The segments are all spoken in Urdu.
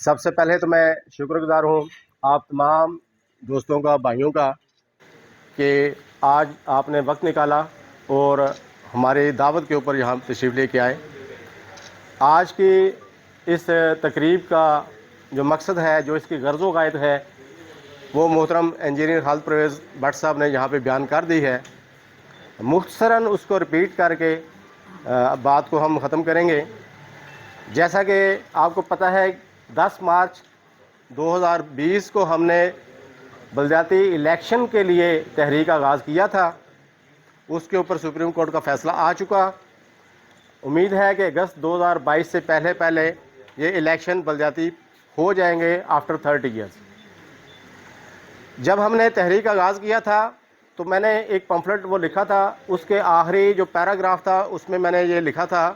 سب سے پہلے تو میں شکر گزار ہوں آپ تمام دوستوں کا، بھائیوں کا، کہ آج آپ نے وقت نکالا اور ہماری دعوت کے اوپر یہاں تشریف لے کے آئے۔ آج کی اس تقریب کا جو مقصد ہے، جو اس کی غرض و غایت ہے، وہ محترم انجینئر خالد پرویز بٹ صاحب نے یہاں پہ بیان کر دی ہے۔ مختصراً اس کو رپیٹ کر کے بات کو ہم ختم کریں گے۔ جیسا کہ آپ کو پتہ ہے، 10 مارچ 2020 کو ہم نے بلدیاتی الیکشن کے لیے تحریک آغاز کیا تھا۔ اس کے اوپر سپریم کورٹ کا فیصلہ آ چکا۔ امید ہے کہ اگست 2022 سے پہلے یہ الیکشن بلدیاتی ہو جائیں گے آفٹر 30 ایئرس۔ جب ہم نے تحریک آغاز کیا تھا تو میں نے ایک پمفلٹ وہ لکھا تھا، اس کے آخری جو پیراگراف تھا اس میں نے یہ لکھا تھا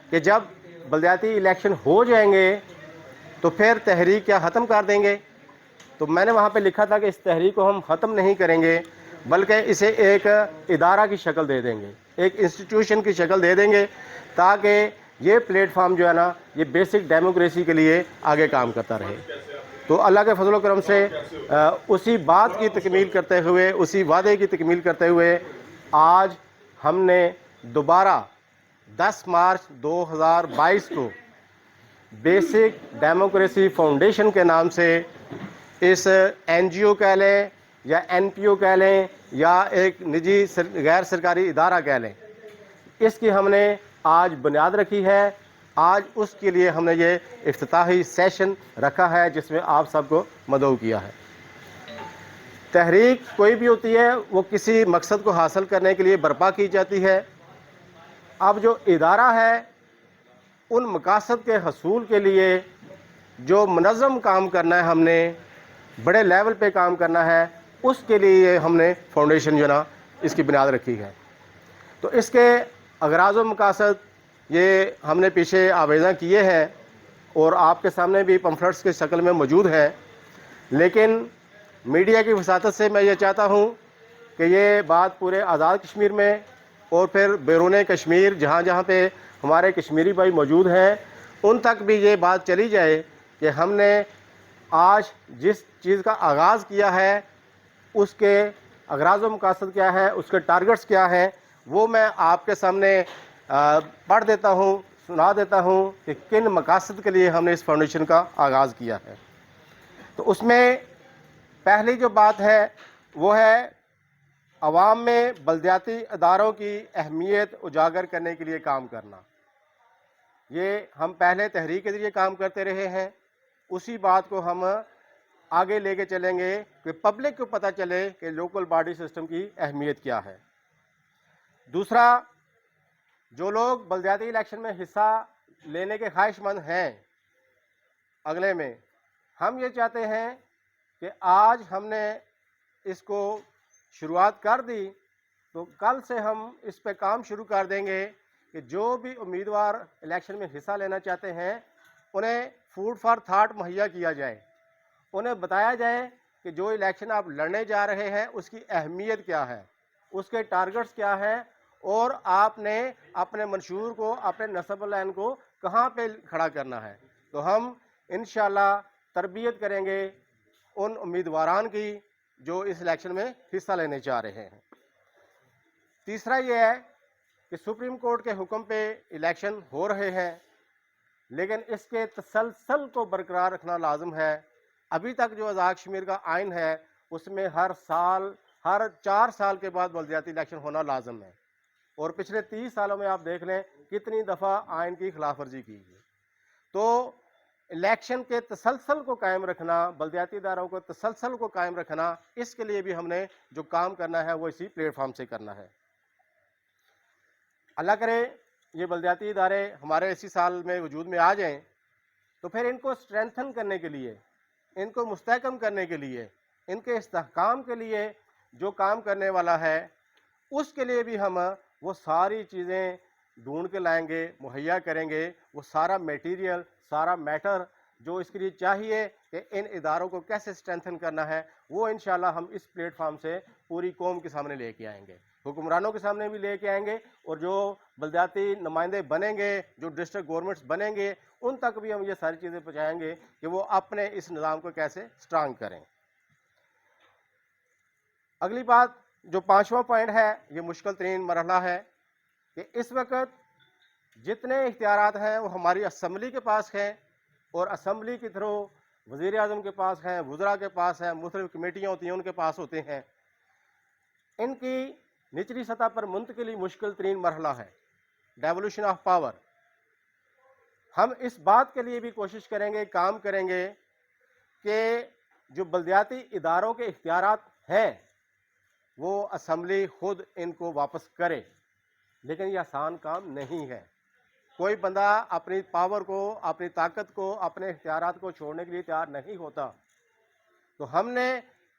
کہ جب بلدیاتی الیکشن ہو جائیں گے تو پھر تحریک کیا ختم کر دیں گے۔ تو میں نے وہاں پہ لکھا تھا کہ اس تحریک کو ہم ختم نہیں کریں گے، بلکہ اسے ایک ادارہ کی شکل دے دیں گے، ایک انسٹیٹیوشن کی شکل دے دیں گے، تاکہ یہ پلیٹ فارم جو ہے نا، یہ بیسک ڈیموکریسی کے لیے آگے کام کرتا رہے۔ تو اللہ کے فضل و کرم سے اسی بات کی تکمیل کرتے ہوئے، اسی وعدے کی تکمیل کرتے ہوئے، آج ہم نے دوبارہ 10 مارچ 2022 کو بیسک ڈیموکریسی فاؤنڈیشن کے نام سے اس این جی او کہہ لیں یا این پی او کہہ لیں یا ایک نجی غیر سرکاری ادارہ کہہ لیں، اس کی ہم نے آج بنیاد رکھی ہے۔ آج اس کے لیے ہم نے یہ افتتاحی سیشن رکھا ہے جس میں آپ سب کو مدعو کیا ہے۔ تحریک کوئی بھی ہوتی ہے وہ کسی مقصد کو حاصل کرنے کے لیے برپا کی جاتی ہے۔ اب جو ادارہ ہے، ان مقاصد کے حصول کے لیے جو منظم کام کرنا ہے، ہم نے بڑے لیول پہ کام کرنا ہے، اس کے لیے ہم نے فاؤنڈیشن جو ہے نا اس کی بنیاد رکھی ہے۔ تو اس کے اغراض و مقاصد یہ ہم نے پیچھے آویزاں کیے ہیں اور آپ کے سامنے بھی پمفلٹس کی شکل میں موجود ہے، لیکن میڈیا کی وساطت سے میں یہ چاہتا ہوں کہ یہ بات پورے آزاد کشمیر میں اور پھر بیرون کشمیر جہاں جہاں پہ ہمارے کشمیری بھائی موجود ہیں، ان تک بھی یہ بات چلی جائے کہ ہم نے آج جس چیز کا آغاز کیا ہے اس کے اغراض و مقاصد کیا ہے، اس کے ٹارگٹس کیا ہیں، وہ میں آپ کے سامنے پڑھ دیتا ہوں، سنا دیتا ہوں کہ کن مقاصد کے لیے ہم نے اس فاؤنڈیشن کا آغاز کیا ہے۔ تو اس میں پہلی جو بات ہے وہ ہے عوام میں بلدیاتی اداروں کی اہمیت اجاگر کرنے کے لیے کام کرنا۔ یہ ہم پہلے تحریک کے ذریعے کام کرتے رہے ہیں، اسی بات کو ہم آگے لے کے چلیں گے کہ پبلک کو پتہ چلے کہ لوکل باڈی سسٹم کی اہمیت کیا ہے۔ دوسرا، جو لوگ بلدیاتی الیکشن میں حصہ لینے کے خواہش مند ہیں اگلے میں، ہم یہ چاہتے ہیں کہ آج ہم نے اس کو شروعات کر دی تو کل سے ہم اس پہ کام شروع کر دیں گے کہ جو بھی امیدوار الیکشن میں حصہ لینا چاہتے ہیں انہیں فوڈ فار تھاٹ مہیا کیا جائے، انہیں بتایا جائے کہ جو الیکشن آپ لڑنے جا رہے ہیں اس کی اہمیت کیا ہے، اس کے ٹارگٹس کیا ہے، اور آپ نے اپنے منشور کو، اپنے نصب العین کو کہاں پہ کھڑا کرنا ہے۔ تو ہم انشاءاللہ تربیت کریں گے ان امیدواران کی جو اس الیکشن میں حصہ لینے چاہ رہے ہیں۔ تیسرا یہ ہے کہ سپریم کورٹ کے حکم پہ الیکشن ہو رہے ہیں، لیکن اس کے تسلسل کو برقرار رکھنا لازم ہے۔ ابھی تک جو آزاد کشمیر کا آئین ہے اس میں ہر 4 سال کے بعد بلدیاتی الیکشن ہونا لازم ہے، اور پچھلے 30 سالوں میں آپ دیکھ لیں کتنی دفعہ آئین کی خلاف ورزی کی ہے۔ تو الیکشن کے تسلسل کو قائم رکھنا، بلدیاتی اداروں کو تسلسل کو قائم رکھنا، اس کے لیے بھی ہم نے جو کام کرنا ہے وہ اسی پلیٹ فارم سے کرنا ہے۔ اللہ کرے یہ بلدیاتی ادارے ہمارے اسی سال میں وجود میں آ جائیں تو پھر ان کو اسٹرینتھن کرنے کے لیے، ان کو مستحکم کرنے کے لیے، ان کے استحکام کے لیے جو کام کرنے والا ہے، اس کے لیے بھی ہم وہ ساری چیزیں ڈھونڈ کے لائیں گے، مہیا کریں گے، وہ سارا میٹیریل، سارا میٹر جو اس کے لیے چاہیے کہ ان اداروں کو کیسے اسٹرینتھن کرنا ہے، وہ انشاءاللہ ہم اس پلیٹ فارم سے پوری قوم کے سامنے لے کے آئیں گے۔ حکمرانوں کے سامنے بھی لے کے آئیں گے، اور جو بلدیاتی نمائندے بنیں گے، جو ڈسٹرکٹ گورنمنٹس بنیں گے، ان تک بھی ہم یہ ساری چیزیں پہنچائیں گے کہ وہ اپنے اس نظام کو کیسے سٹرانگ کریں۔ اگلی بات جو 5واں پوائنٹ ہے، یہ مشکل ترین مرحلہ ہے کہ اس وقت جتنے اختیارات ہیں وہ ہماری اسمبلی کے پاس ہیں، اور اسمبلی کے تھرو وزیر اعظم کے پاس ہیں، وزراء کے پاس ہیں، مختلف کمیٹیاں ہوتی ہیں ان کے پاس ہوتے ہیں۔ ان کی نچلی سطح پر منتقلی مشکل ترین مرحلہ ہے ڈیولوشن آف پاور۔ ہم اس بات کے لیے بھی کوشش کریں گے، کام کریں گے کہ جو بلدیاتی اداروں کے اختیارات ہیں وہ اسمبلی خود ان کو واپس کرے، لیکن یہ آسان کام نہیں ہے۔ کوئی بندہ اپنی پاور کو، اپنی طاقت کو، اپنے اختیارات کو چھوڑنے کے لیے تیار نہیں ہوتا۔ تو ہم نے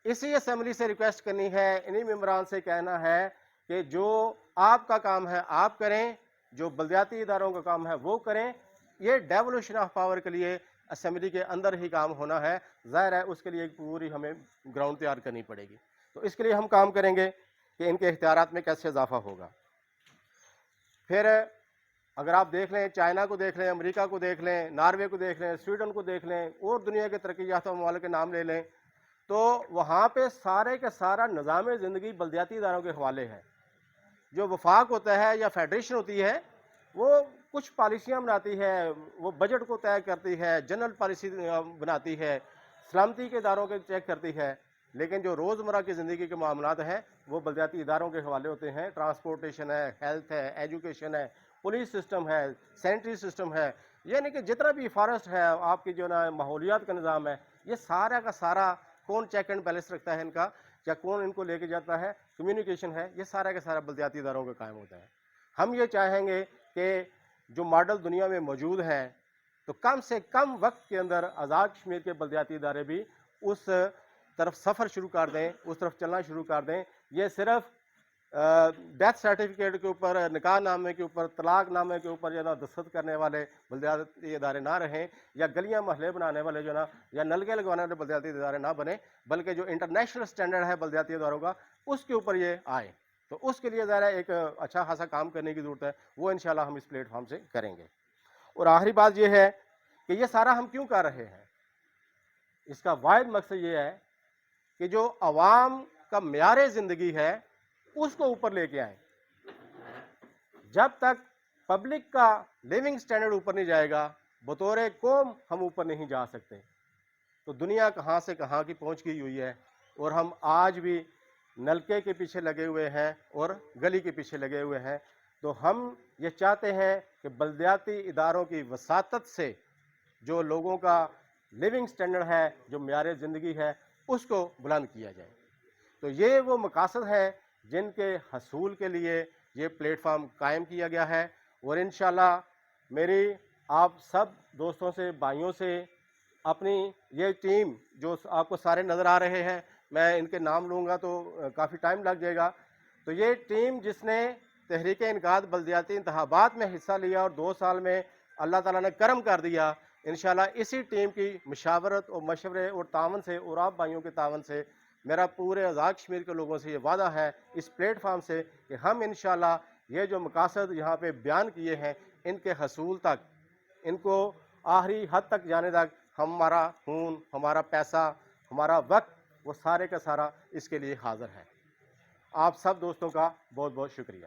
اسی اسمبلی سے ریکویسٹ کرنی ہے، انہی ممبران سے کہنا ہے کہ جو آپ کا کام ہے آپ کریں، جو بلدیاتی اداروں کا کام ہے وہ کریں۔ یہ ڈیولوشن آف پاور کے لیے اسمبلی کے اندر ہی کام ہونا ہے، ظاہر ہے اس کے لیے پوری ہمیں گراؤنڈ تیار کرنی پڑے گی۔ تو اس کے لیے ہم کام کریں گے کہ ان کے اختیارات میں کیسے اضافہ ہوگا۔ پھر اگر آپ دیکھ لیں، چائنا کو دیکھ لیں، امریکہ کو دیکھ لیں، ناروے کو دیکھ لیں، سویڈن کو دیکھ لیں، اور دنیا کے ترقی یافتہ ممالک کے نام لے لیں، تو وہاں پہ سارے کا سارا نظام زندگی بلدیاتی اداروں کے حوالے ہے۔ جو وفاق ہوتا ہے یا فیڈریشن ہوتی ہے وہ کچھ پالیسیاں بناتی ہے، وہ بجٹ کو طے کرتی ہے، جنرل پالیسی بناتی ہے، سلامتی کے اداروں کے چیک کرتی ہے، لیکن جو روزمرہ کی زندگی کے معاملات ہیں وہ بلدیاتی اداروں کے حوالے ہوتے ہیں۔ ٹرانسپورٹیشن ہے، ہیلتھ ہے، ایجوکیشن ہے، پولیس سسٹم ہے، سینٹری سسٹم ہے، یعنی کہ جتنا بھی فارسٹ ہے، آپ کی جو نا ماحولیات کا نظام ہے، یہ سارا کا سارا کون چیک اینڈ بیلنس رکھتا ہے ان کا، یا کون ان کو لے کے جاتا ہے، کمیونیکیشن ہے، یہ سارا کا سارا بلدیاتی اداروں کا قائم ہوتا ہے۔ ہم یہ چاہیں گے کہ جو ماڈل دنیا میں موجود ہیں تو کم سے کم وقت کے اندر آزاد کشمیر کے بلدیاتی ادارے بھی اس طرف سفر شروع کر دیں، اس طرف چلنا شروع کر دیں۔ یہ صرف ڈیتھ سرٹیفکیٹ کے اوپر، نکاح نامے کے اوپر، طلاق نامے کے اوپر جو نا دستخط کرنے والے بلدیاتی ادارے نہ رہیں، یا گلیاں محلے بنانے والے جو نا، یا نلکے لگوانے والے بلدیاتی ادارے نہ بنیں، بلکہ جو انٹرنیشنل سٹینڈرڈ ہے بلدیاتی اداروں کا اس کے اوپر یہ آئے۔ تو اس کے لیے ذرا ایک اچھا خاصا کام کرنے کی ضرورت ہے، وہ انشاءاللہ ہم اس پلیٹ فارم سے کریں گے۔ اور آخری بات یہ ہے کہ یہ سارا ہم کیوں کر رہے ہیں؟ اس کا واحد مقصد یہ ہے کہ جو عوام کا معیار زندگی ہے اس کو اوپر لے کے آئیں۔ جب تک پبلک کا لیونگ سٹینڈرڈ اوپر نہیں جائے گا، بطور قوم ہم اوپر نہیں جا سکتے۔ تو دنیا کہاں سے کہاں کی پہنچ گئی ہوئی ہے، اور ہم آج بھی نلکے کے پیچھے لگے ہوئے ہیں اور گلی کے پیچھے لگے ہوئے ہیں۔ تو ہم یہ چاہتے ہیں کہ بلدیاتی اداروں کی وساطت سے جو لوگوں کا لیونگ سٹینڈرڈ ہے، جو معیار زندگی ہے، اس کو بلند کیا جائے۔ تو یہ وہ مقاصد ہیں جن کے حصول کے لیے یہ پلیٹ فارم قائم کیا گیا ہے، اور انشاءاللہ میری آپ سب دوستوں سے، بھائیوں سے، اپنی یہ ٹیم جو آپ کو سارے نظر آ رہے ہیں، میں ان کے نام لوں گا تو کافی ٹائم لگ جائے گا، تو یہ ٹیم جس نے تحریک انعقاد بلدیاتی انتخابات میں حصہ لیا اور 2 سال میں اللہ تعالیٰ نے کرم کر دیا، انشاءاللہ اسی ٹیم کی مشاورت اور مشورے اور تعاون سے، اور آپ بھائیوں کے تعاون سے، میرا پورے آزاد کشمیر کے لوگوں سے یہ وعدہ ہے اس پلیٹ فارم سے کہ ہم انشاءاللہ یہ جو مقاصد یہاں پہ بیان کیے ہیں ان کے حصول تک، ان کو آخری حد تک جانے تک ہمارا خون، ہمارا پیسہ، ہمارا وقت، وہ سارے کا سارا اس کے لیے حاضر ہے۔ آپ سب دوستوں کا بہت بہت شکریہ۔